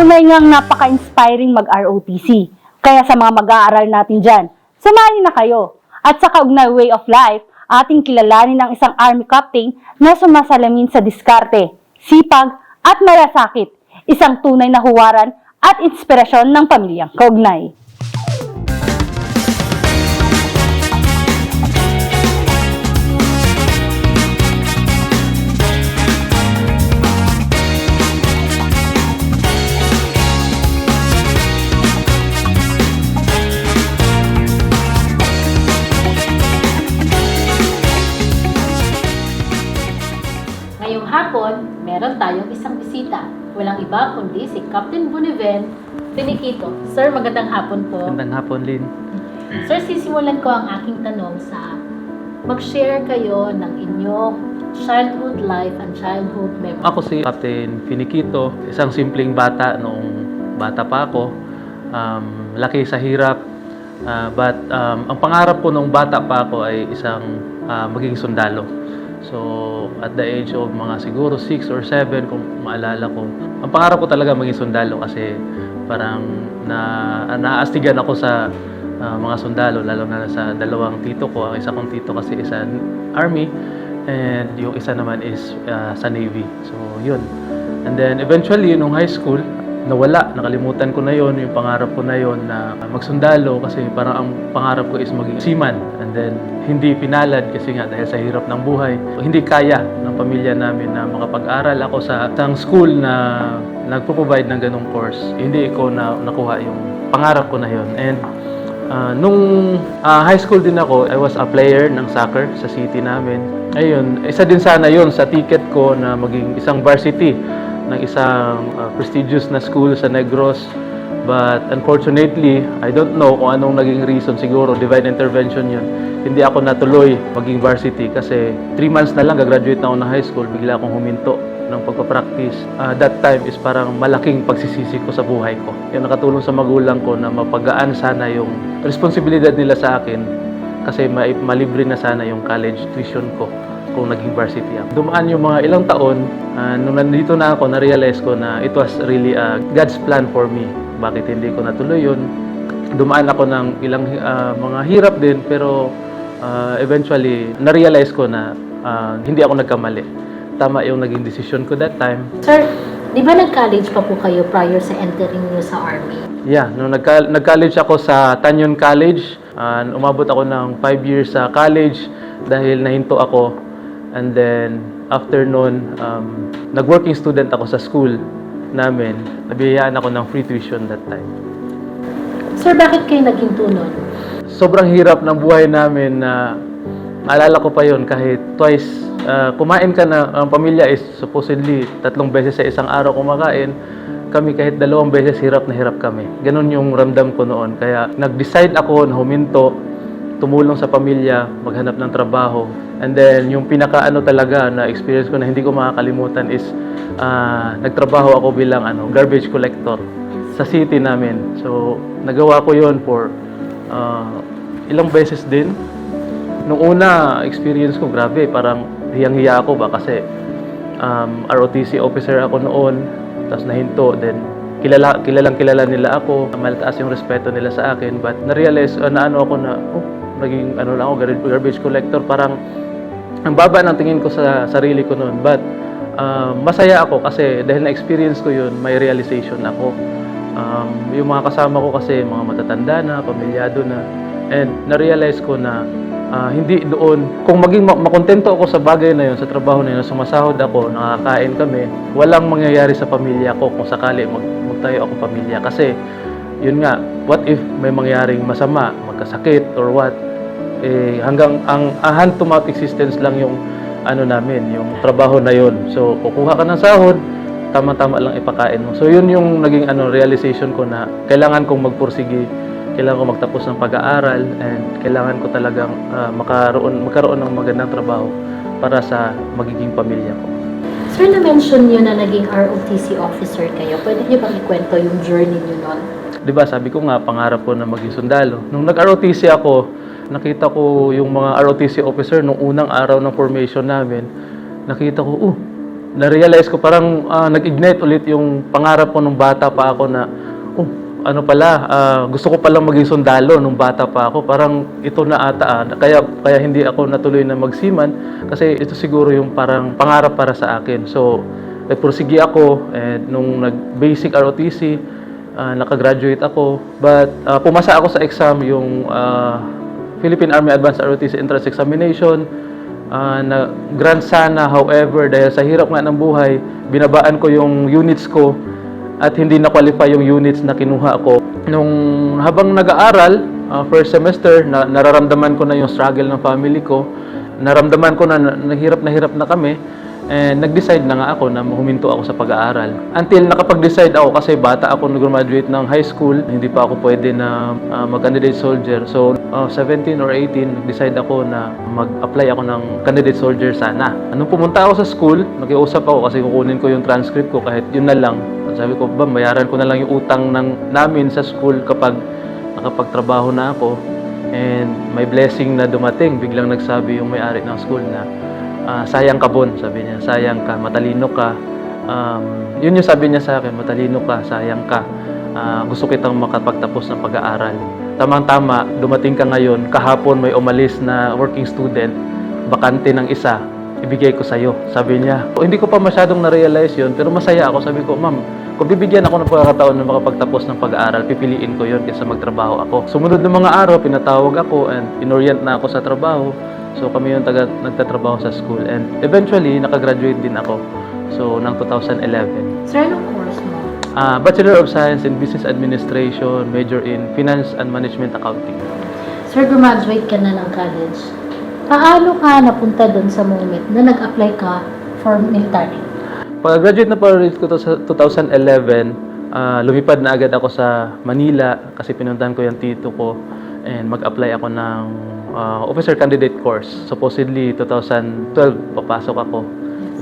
Tunay ngang napaka-inspiring mag-ROTC. Kaya sa mga mag-aaral natin dyan, sumali na kayo. At sa kaugnay way of life, ating kilalanin ang isang Army Captain na sumasalamin sa diskarte, sipag at malasakit. Isang tunay na huwaran at inspirasyon ng pamilyang kaugnay. Ngayong hapon, meron tayong isang bisita. Walang iba kundi si Captain Boniven Finiquito. Sir, magandang hapon po. Magandang hapon, Lynn. Sir, sisimulan ko ang aking tanong sa mag-share kayo ng inyong childhood life and childhood memories. Ako si Captain Finiquito, isang simpleng bata noong bata pa ako. Laki sa hirap. But ang pangarap ko noong bata pa ako ay isang maging sundalo. So, at the age of mga siguro 6 or 7, kung maalala ko, ang pangarap ko talaga maging sundalo kasi parang naastigan ako sa mga sundalo, lalo na sa dalawang tito ko. Ang isa kong tito kasi isa Army and yung isa naman is sa Navy. So, yun. And then, eventually, nung high school, nawala. Nakalimutan ko na yon, yung pangarap ko na yon na magsundalo kasi parang ang pangarap ko is maging seaman. And then, hindi pinalad kasi nga dahil sa hirap ng buhay. Hindi kaya ng pamilya namin na makapag-aral ako sa isang school na nagpo-provide ng ganong course. Hindi ko nakuha yung pangarap ko na yon. And nung high school din ako, I was a player ng soccer sa city namin. Ayun, isa din sana yon sa ticket ko na maging isang varsity ng isang prestigious na school sa Negros. But unfortunately, I don't know kung anong naging reason, siguro divine intervention yun. Hindi ako natuloy maging varsity kasi 3 months na lang gagraduate na ako ng high school, bigla akong huminto ng pagpapractice. That time is parang malaking pagsisisi ko sa buhay ko. Yung nakatulong sa magulang ko na mapagaan sana yung responsibilidad nila sa akin kasi malibre na sana yung college tuition ko kung naging varsity ako. Dumaan yung mga ilang taon, nung nandito na ako, na-realize ko na it was really God's plan for me. Bakit hindi ko natuloy yun? Dumaan ako ng ilang mga hirap din, pero eventually, na-realize ko na hindi ako nagkamali. Tama yung naging decision ko that time. Sir, di ba nag-college pa po kayo prior sa entering niyo sa Army? Yeah, nung nag-college ako sa Tanyon College, umabot ako ng 5 years sa college dahil nahinto ako. And then, after nun, nag-working student ako sa school namin. Nabiyayaan ako ng free tuition that time. Sir, bakit kayo naging tunon? Sobrang hirap ng buhay namin na maalala ko pa yon kahit twice. Kumain ka na, ang pamilya is supposedly 3 beses sa isang araw kumakain. Kami kahit 2 beses hirap na hirap kami. Ganon yung ramdam ko noon. Kaya nag-decide ako na huminto, tumulong sa pamilya, maghanap ng trabaho. And then, yung pinaka-ano talaga na experience ko na hindi ko makakalimutan is nagtrabaho ako bilang garbage collector sa city namin. So, nagawa ko yon for ilang beses din. Nung una, experience ko, grabe, parang hiyang-hiya ako ba kasi ROTC officer ako noon, tapos nahinto, then kilalang-kilala nila ako, malataas yung respeto nila sa akin, but na-realize naging lang ako, garbage collector, parang ang baba ng tingin ko sa sarili ko noon. But masaya ako kasi dahil na-experience ko yun, may realization ako. Yung mga kasama ko kasi mga matatanda na, pamilyado na, and na-realize ko na hindi doon, kung maging makontento ako sa bagay na yun, sa trabaho na yun, sumasahod ako, nakakain kami, walang mangyayari sa pamilya ko kung sakali magtayo ako pamilya. Kasi yun nga, what if may mangyaring masama, magkasakit or what, hanggang ang hand to mouth existence lang yung namin, yung trabaho na yun. So, kukuha ka ng sahod, tama-tama lang ipakain mo. So, yun yung naging realization ko na kailangan kong magpursigi, kailangan ko magtapos ng pag-aaral, and kailangan ko talagang magkaroon ng magandang trabaho para sa magiging pamilya ko. Sir, na-mention niyo na naging ROTC officer kayo. Pwede niyo bang ikwento yung journey niyo noon? Diba, sabi ko nga, pangarap ko na maging sundalo. Nung nag-ROTC ako, nakita ko yung mga ROTC officer nung unang araw ng formation namin. Nakita ko, na-realize ko parang nag-ignite ulit yung pangarap ko nung bata pa ako na, ano pala, gusto ko palang maging sundalo nung bata pa ako. Parang ito na ata, kaya hindi ako natuloy na magsiman kasi ito siguro yung parang pangarap para sa akin. So, nagpursigi ako and nung nag-basic ROTC, nakagraduate ako. But pumasa ako sa exam, yung Philippine Army Advanced ROTC Entrance Examination. Na grant sana, however, dahil sa hirap nga ng buhay, binabaan ko yung units ko at hindi na-qualify yung units na kinuha ko. Nung habang nag-aaral, first semester, nararamdaman ko na yung struggle ng family ko. Naramdaman ko na hirap na kami. And nag-decide na nga ako na huminto ako sa pag-aaral. Until nakapag-decide ako kasi bata ako nag-graduate ng high school, hindi pa ako pwede na mag-candidate soldier. So, 17 or 18, nag-decide ako na mag-apply ako ng candidate soldier sana. Nung pumunta ako sa school, nakiusap ako kasi kukunin ko yung transcript ko kahit yun na lang. Sabi ko, bayaran ko na lang yung utang namin sa school kapag nakapagtrabaho na ako. And may blessing na dumating. Biglang nagsabi yung may-ari ng school na, sayang ka, Bon, sabi niya, sayang ka, matalino ka. Yun yung sabi niya sa akin, matalino ka, sayang ka. Gusto kitang makapagtapos ng pag-aaral. Tamang-tama, dumating ka ngayon, kahapon may umalis na working student, bakante ng isa, ibigay ko sa'yo, sabi niya. Hindi ko pa masyadong na-realize yun, pero masaya ako. Sabi ko, ma'am, kung bibigyan ako ng pagkakataon na makapagtapos ng pag-aaral, pipiliin ko yun kaysa magtrabaho ako. Sumunod ng mga araw, pinatawag ako and inorient na ako sa trabaho. So kami yung nagtatrabaho sa school and eventually nakagraduate din ako. So ng 2011. Sir, anong course mo? Bachelor of Science in Business Administration, major in Finance and Management Accounting. Sir, graduate ka na ng college. Paano ka napunta doon sa moment na nag-apply ka for military? Pag-graduate na po ko sa 2011, lumipad na agad ako sa Manila kasi pinuntahan ko yung tito ko and mag-apply ako ng officer candidate course. Supposedly 2012 papasok ako.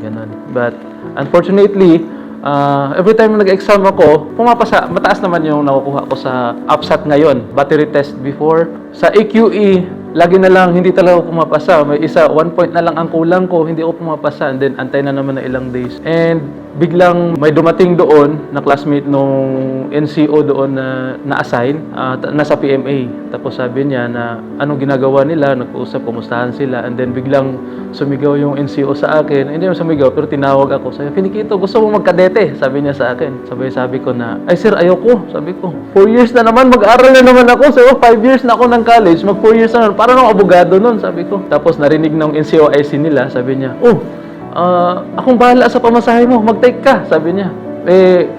Ganun. But unfortunately, every time nag-exam ako, pumapasa. Mataas naman yung nakukuha ko sa APSAT ngayon. Battery test before. Sa AQE, lagi na lang hindi talaga ako pumapasa. May 1 point na lang ang kulang ko, hindi ako pumapasa. And then antay na naman na ilang days. And biglang may dumating doon na classmate nung NCO doon na na-assign, nasa PMA. Tapos sabi niya na anong ginagawa nila, nag-uusap, kumustahan sila. And then biglang sumigaw yung NCO sa akin. Hindi naman sumigaw, pero tinawag ako. Sabi, Finikito, gusto mo magkadete? Sabi niya sa akin. Sabi ko na, ay sir, ayoko. Sabi ko, 4 years na naman, mag-aral na naman ako. Sabi ko, 5 years na ako ng college, mag 4 years na naman. Parang ako abogado nun, sabi ko. Tapos narinig ng NCOIC nila, sabi niya, akong bahala sa pamasahe mo, mag-take ka, sabi niya.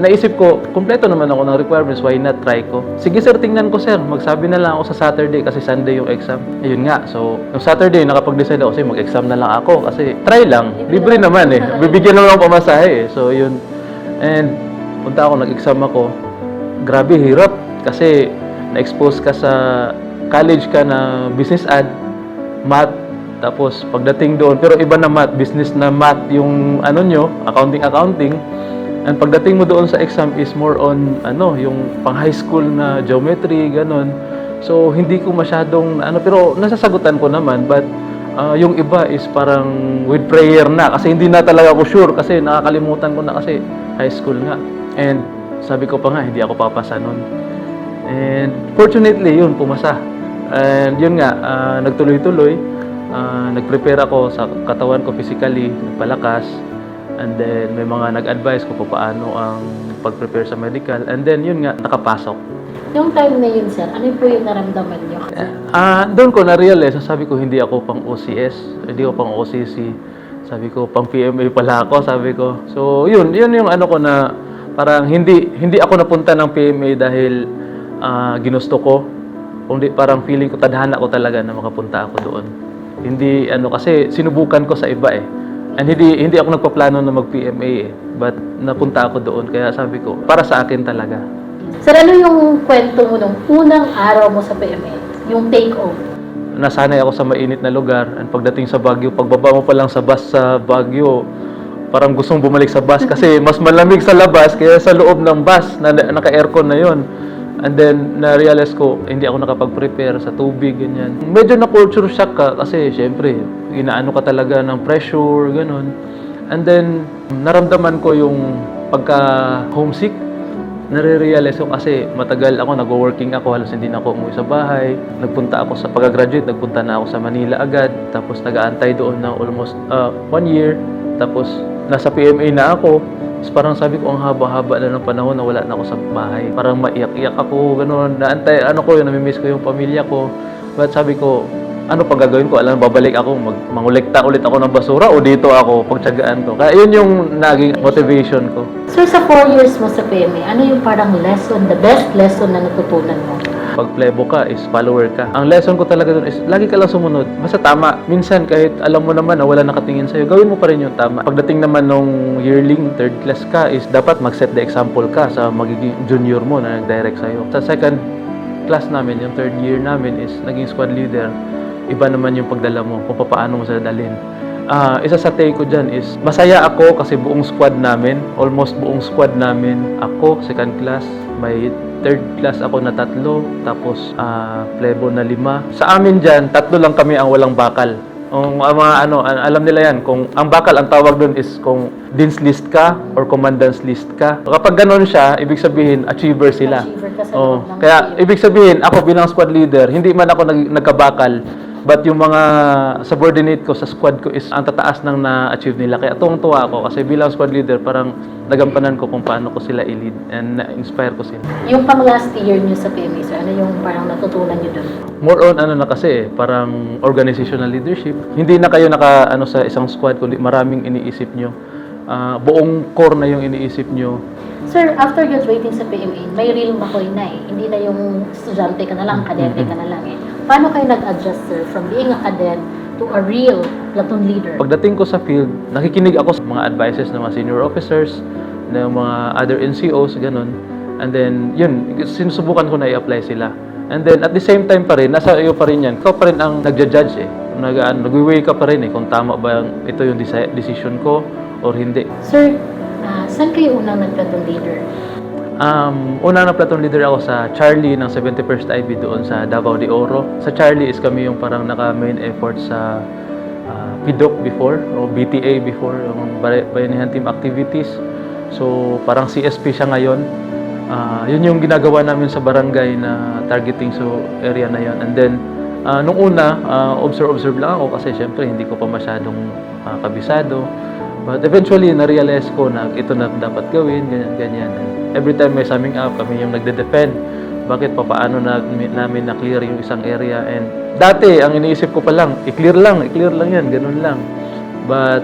Naisip ko, kumpleto naman ako ng requirements, why not try ko? Sige sir, tingnan ko sir, magsabi na lang ako sa Saturday kasi Sunday yung exam. Ayun nga, so, yung Saturday, nakapag-decide ako, mag-exam na lang ako kasi try lang, libre naman bibigyan naman ako pamasahe So, yun. And, punta ako, nag-exam ako. Grabe, hirap kasi na-expose ka sa college ka na business ad, math, tapos pagdating doon, pero iba na math, business na math yung accounting. And pagdating mo doon sa exam is more on yung pang high school na geometry, ganon. So hindi ko masyadong pero nasasagutan ko naman, but yung iba is parang with prayer na kasi hindi na talaga ako sure kasi nakakalimutan ko na kasi high school nga. And sabi ko pa nga hindi ako papasa noon. And fortunately yun, pumasa. And yun nga, nagtuloy-tuloy. Nag-prepare ako sa katawan ko physically, nagpalakas. And then may mga nag-advise ko paano ang pag-prepare sa medical. And then yun nga, nakapasok. Yung time na yun, sir, ano po yung naramdaman nyo? Doon ko na-realize, sabi ko hindi ako pang OCS, hindi ako pang OCC. Sabi ko, pang PMA pala ako, sabi ko. So yun yung ko na parang hindi ako napunta ng PMA dahil ginusto ko. Kundi parang feeling ko, tadhana ko talaga na makapunta ako doon. Hindi, kasi sinubukan ko sa iba And hindi ako nagpaplano na mag-PMA But napunta ako doon. Kaya sabi ko, para sa akin talaga. Sir, ano yung kwento mo nung unang araw mo sa PMA? Yung take-off? Nasanay ako sa mainit na lugar. And pagdating sa Baguio, pagbaba mo pa lang sa bus sa Baguio, parang gustong bumalik sa bus kasi mas malamig sa labas kaya sa loob ng bus na naka-aircon na yon. And then, na-realize ko, hindi ako nakapag-prepare sa tubig, ganyan. Medyo na-culture shock ka kasi, syempre, inaano ka talaga ng pressure, ganun. And then, naramdaman ko yung pagka-homesick. Nare-realize ko kasi matagal ako, nag-working ako, halos hindi na ako umuwi sa bahay. Nagpunta ako sa pagka-graduate, nagpunta na ako sa Manila agad. Tapos nag-aantay doon ng almost 1 year. Tapos nasa PMA na ako. Tapos parang sabi ko, ang haba-haba na ng panahon na wala na ako sa bahay. Parang maiyak-iyak ako, gano'n. Naantay, namimiss ko yung pamilya ko. But sabi ko, ano pang gagawin ko? Alam, babalik ako, mangolekta ulit ako ng basura o dito ako, pagtsagaan ko. Kaya yun yung naging motivation ko. Sir, sa 4 years mo sa PMA, ano yung parang lesson, the best lesson na natutunan mo? Pag plebo ka is follower ka. Ang lesson ko talaga dun is lagi ka lang sumunod. Basta tama. Minsan kahit alam mo naman na wala nakatingin sa'yo, gawin mo pa rin yung tama. Pagdating naman nung yearling, 3rd class ka is dapat mag-set the example ka sa magiging junior mo na nag-direct sa'yo. Sa 2nd class namin, yung 3rd year namin is naging squad leader. Iba naman yung pagdala mo kung paano mo sila dalhin. Isa sa take ko dyan is masaya ako kasi buong squad namin, almost buong squad namin, ako, 2nd class, may 3rd class ako na 3, tapos plebo na 5. Sa amin dyan, 3 lang kami ang walang bakal. Alam nila yan, kung ang bakal, ang tawag doon is kung dean's list ka or commandant's list ka. Kapag ganon siya, ibig sabihin, achiever sila. Achiever ka sa loob ng Kaya, PMA. ibig sabihin, ako bilang squad leader, hindi man ako nagkabakal, but yung mga subordinate ko sa squad ko is ang tataas ng na-achieve nila. Kaya tuwang-tuwa ako kasi bilang squad leader, parang nagampanan ko kung paano ko sila i-lead and na-inspire ko sila. Yung pang last year nyo sa PMA, sir, ano yung parang natutunan nyo doon? More on na kasi parang organizational leadership. Hindi na kayo sa isang squad kundi maraming iniisip nyo. Buong core na yung iniisip nyo. Sir, after graduating sa PMA, may real McCoy na eh. Hindi na yung estudyante ka na lang, kadete ka na lang eh. Paano kayo nag-adjust, sir, from being a cadet to a real platoon leader? Pagdating ko sa field, nakikinig ako sa mga advices ng mga senior officers, ng mga other NCOs, ganun. And then, yun, sinusubukan ko na i-apply sila. And then, at the same time pa rin, nasa iyo pa rin yan. Ikaw pa rin ang nagja-judge eh. Nag-weigh ka pa rin eh, kung tama ba ito yung decision ko or hindi. Sir, saan kayo unang nag-platoon leader? Una na platoon leader ako sa Charlie ng 71st IB doon sa Davao de Oro. Sa Charlie is kami yung parang naka-main effort sa PIDOC before, o BTA before, yung Bayanihan Team Activities. So, parang CSP siya ngayon. Yun yung ginagawa namin sa barangay na targeting so area na yun. And then, nung una, observe lang ako kasi syempre hindi ko pa masyadong kabisado. But eventually, na-realize ko na ito na dapat gawin, ganyan. And every time may summing up, kami yung nagde-defend. Bakit paano namin na-clear yung isang area. And dati, ang iniisip ko pa lang, i-clear lang yan, ganun lang. But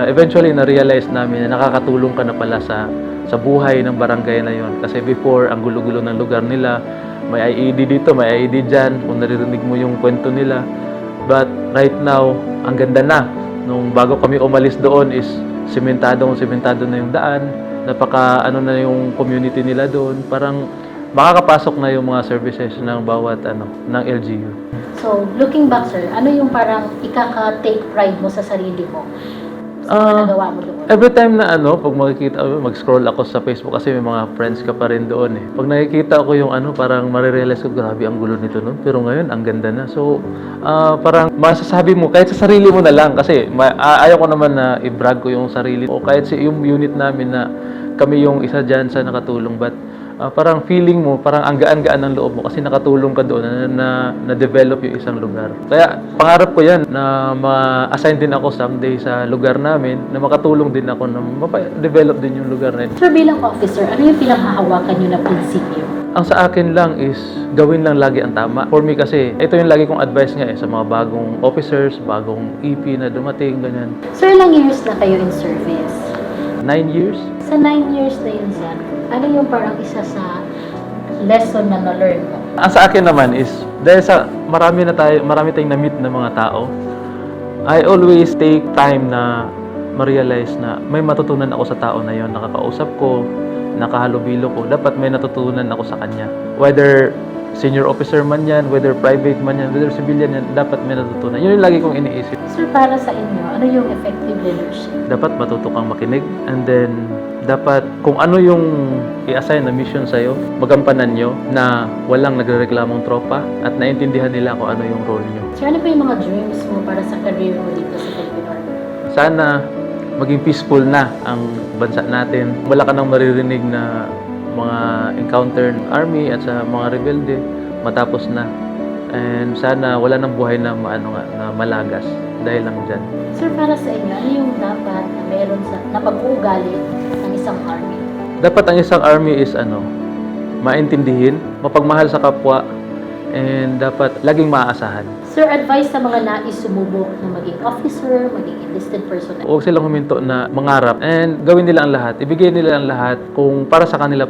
eventually, na-realize namin na nakakatulong ka na pala sa buhay ng barangay na yon. Kasi before, ang gulo-gulo ng lugar nila, may IED dito, may IED dyan, kung naririnig mo yung kwento nila. But right now, ang ganda na. Nung bago kami umalis doon is sementado na yung daan. Na yung community nila doon. Parang makakapasok na yung mga services ng bawat ng LGU. So, looking back, sir, ano yung parang ikaka-take pride mo sa sarili mo? Sa mga nagawa mo doon? Every time na pag makikita, mag-scroll ako sa Facebook kasi may mga friends ka pa rin doon eh. Pag nakikita ko yung parang marirealize ko, grabe ang gulo nito noon. Pero ngayon, ang ganda na. So, parang masasabi mo, kahit sa sarili mo na lang, kasi ayaw ko naman na i-brag ko yung sarili. O kahit yung unit namin na kami yung isa dyan sa nakatulong. But parang feeling mo, parang ang gaan-gaan ng loob mo kasi nakatulong ka doon na-develop yung isang lugar. Kaya pangarap ko yan na ma-assign din ako someday sa lugar namin, na makatulong din ako na ma-develop din yung lugar na yun. Sir, bilang officer, ano yung pinanghahawakan nyo na prinsipyo? Ang sa akin lang is gawin lang lagi ang tama. For me kasi, ito yung lagi kong advice nga sa mga bagong officers, bagong EP na dumating, ganyan. Sir, ilang years na kayo in service? 9 years? Sa 9 years na yun, sir, ano yung parang isa sa lesson na na-learn mo? Ang sa akin naman is, dahil sa marami tayong na-meet na mga tao, I always take time na ma-realize na may matutunan ako sa tao na yon, nakakausap ko, nakahalubilo ko, dapat may natutunan ako sa kanya. Whether senior officer man yan, whether private man yan, whether civilian yan, dapat may natutunan. Yun yung lagi kong iniisip. Sir, para sa inyo, ano yung effective leadership? Dapat matuto kang makinig, and then dapat kung ano yung i-assign na mission sa'yo, magampanan nyo na walang nagrereklamong tropa at naintindihan nila kung ano yung role nyo. Sir, ano pa yung mga dreams mo para sa career mo dito sa Philippine Army? Sana maging peaceful na ang bansa natin. Wala ka nang maririnig na mga encounter ng army at sa mga rebelde, matapos na. And sana wala nang buhay na na malagas dahil lang dyan. Sir, para sa inyo, ano yung dapat na meron na pag-uugali ng isang army? Dapat ang isang army is maintindihin, mapagmahal sa kapwa, and dapat laging maaasahan. Sir, advice sa mga nais sumubok na maging officer, maging enlisted personnel. Huwag silang huminto na mangarap and gawin nila ang lahat. Ibigay nila ang lahat. Kung para sa kanila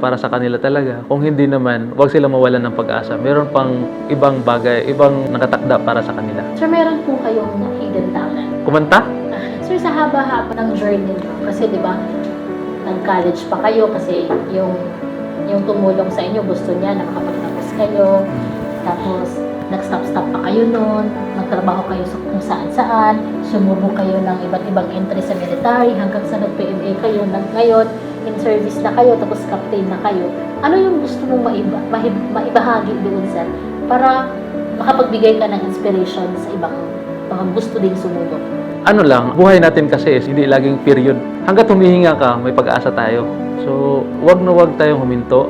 talaga. Kung hindi naman, huwag silang mawalan ng pag-asa. Meron pang ibang bagay, ibang nakatakda para sa kanila. Sir, meron po kayong hidden talent. Kumanta? Sir, sa haba-haba ng journey nyo, kasi di ba, nag-college pa kayo kasi yung tumulong sa inyo, gusto niya na makapagtapos kayo. Tapos, nag-stop-stop pa kayo noon, nagtrabaho kayo sa kung saan-saan, sumubok kayo ng iba't ibang entry sa military, hanggang sa nag-PMA kayo, ngayon, in service na kayo, tapos captain na kayo. Ano yung gusto mong maibahagi doon, sir, para makapagbigay ka ng inspiration sa ibang mga gusto din sumubok? Ano lang, buhay natin kasi is hindi laging period. Hanggat humihinga ka, may pag-asa tayo. So, wag na wag tayong huminto.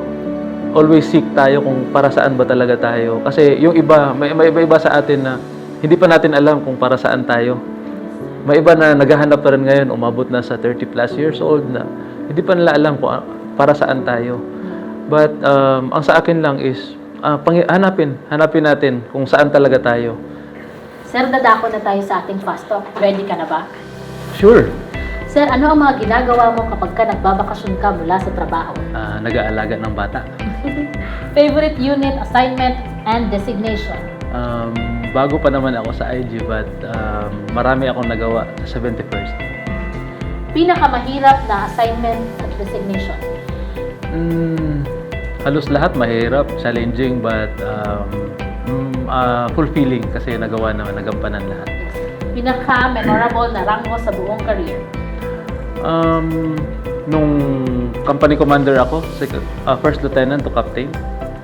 Always seek tayo kung para saan ba talaga tayo. Kasi yung iba, may iba sa atin na hindi pa natin alam kung para saan tayo. May iba na naghahanap pa rin ngayon, umabot na sa 30 plus years old na hindi pa nila alam kung para saan tayo. But ang sa akin lang is hanapin natin kung saan talaga tayo. Sir, dadako na tayo sa ating fast talk. Ready ka na ba? Sure. Sir, ano ang mga ginagawa mo kapag ka nagbabakasyon ka mula sa trabaho? Nag-aalaga ng bata. Favorite unit, assignment, and designation? Bago pa naman ako sa IG, but marami akong nagawa sa 71st. Pinakamahirap na assignment at designation? Halos lahat mahirap, challenging, but fulfilling kasi nagampanan lahat. Pinaka-memorable na rango sa buong career? Nung company commander ako, first lieutenant to captain.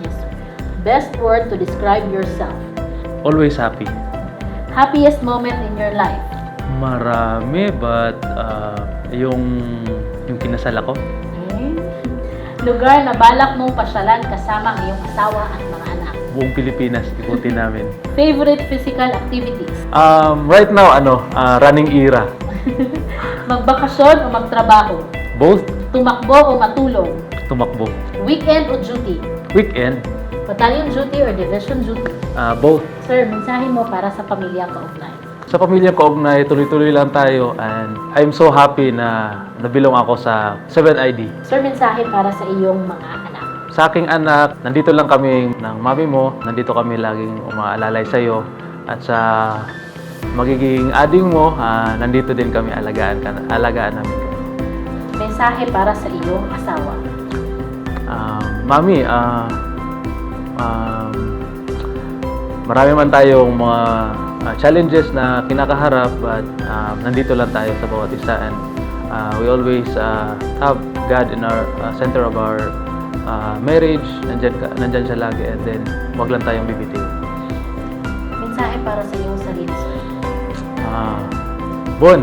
Yes, sir. Best word to describe yourself? Always happy. Happiest moment in your life? Marami, but yung kinasal ako. Okay. Lugar na balak mong pasyalan kasama ang iyong asawa at mga anak? Buong Pilipinas, ikutin namin. Favorite physical activities? Right now, running era. Magbakasyon o magtrabaho? Both Tumakbo o matulog? tumakbo. Weekend o duty? Weekend, Battalion duty or division duty? both. Sir, mensahe mo para sa pamilyang kaugnay? Sa pamilyang kaugnay, tuloy-tuloy lang tayo, and I'm so happy na nabilong ako sa 7ID. Sir, mensahe para sa iyong mga anak? Sa aking anak, nandito lang kami ng mami mo, nandito kami laging umaalalay sa'yo, at sa magiging ading mo, nandito din kami alagaan namin. Mensahe para sa iyong asawa? Mami, marami man tayong mga challenges na kinakaharap, but nandito lang tayo sa bawat isa, and we always have God in our center of our marriage. Nandyan siya lagi, and then wag lang tayong bibitiw. Mensahe para sa iyong sarili, sir? Bon,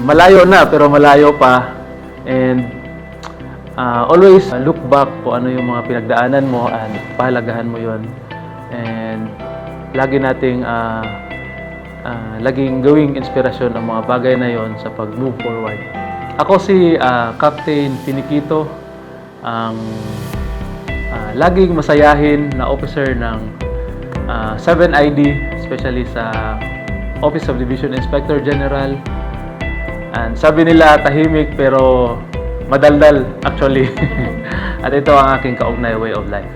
malayo na pero malayo pa, and always look back kung ano yung mga pinagdaanan mo, and pahalagahan mo yon, and lagi nating laging gawing inspirasyon ang mga bagay na yon sa pag-move forward. Ako si Captain Finiquito, ang laging masayahin na officer ng 7ID, especially sa Office of Division Inspector General. And sabi nila tahimik pero madaldal actually. At ito ang aking kaugnay way of life.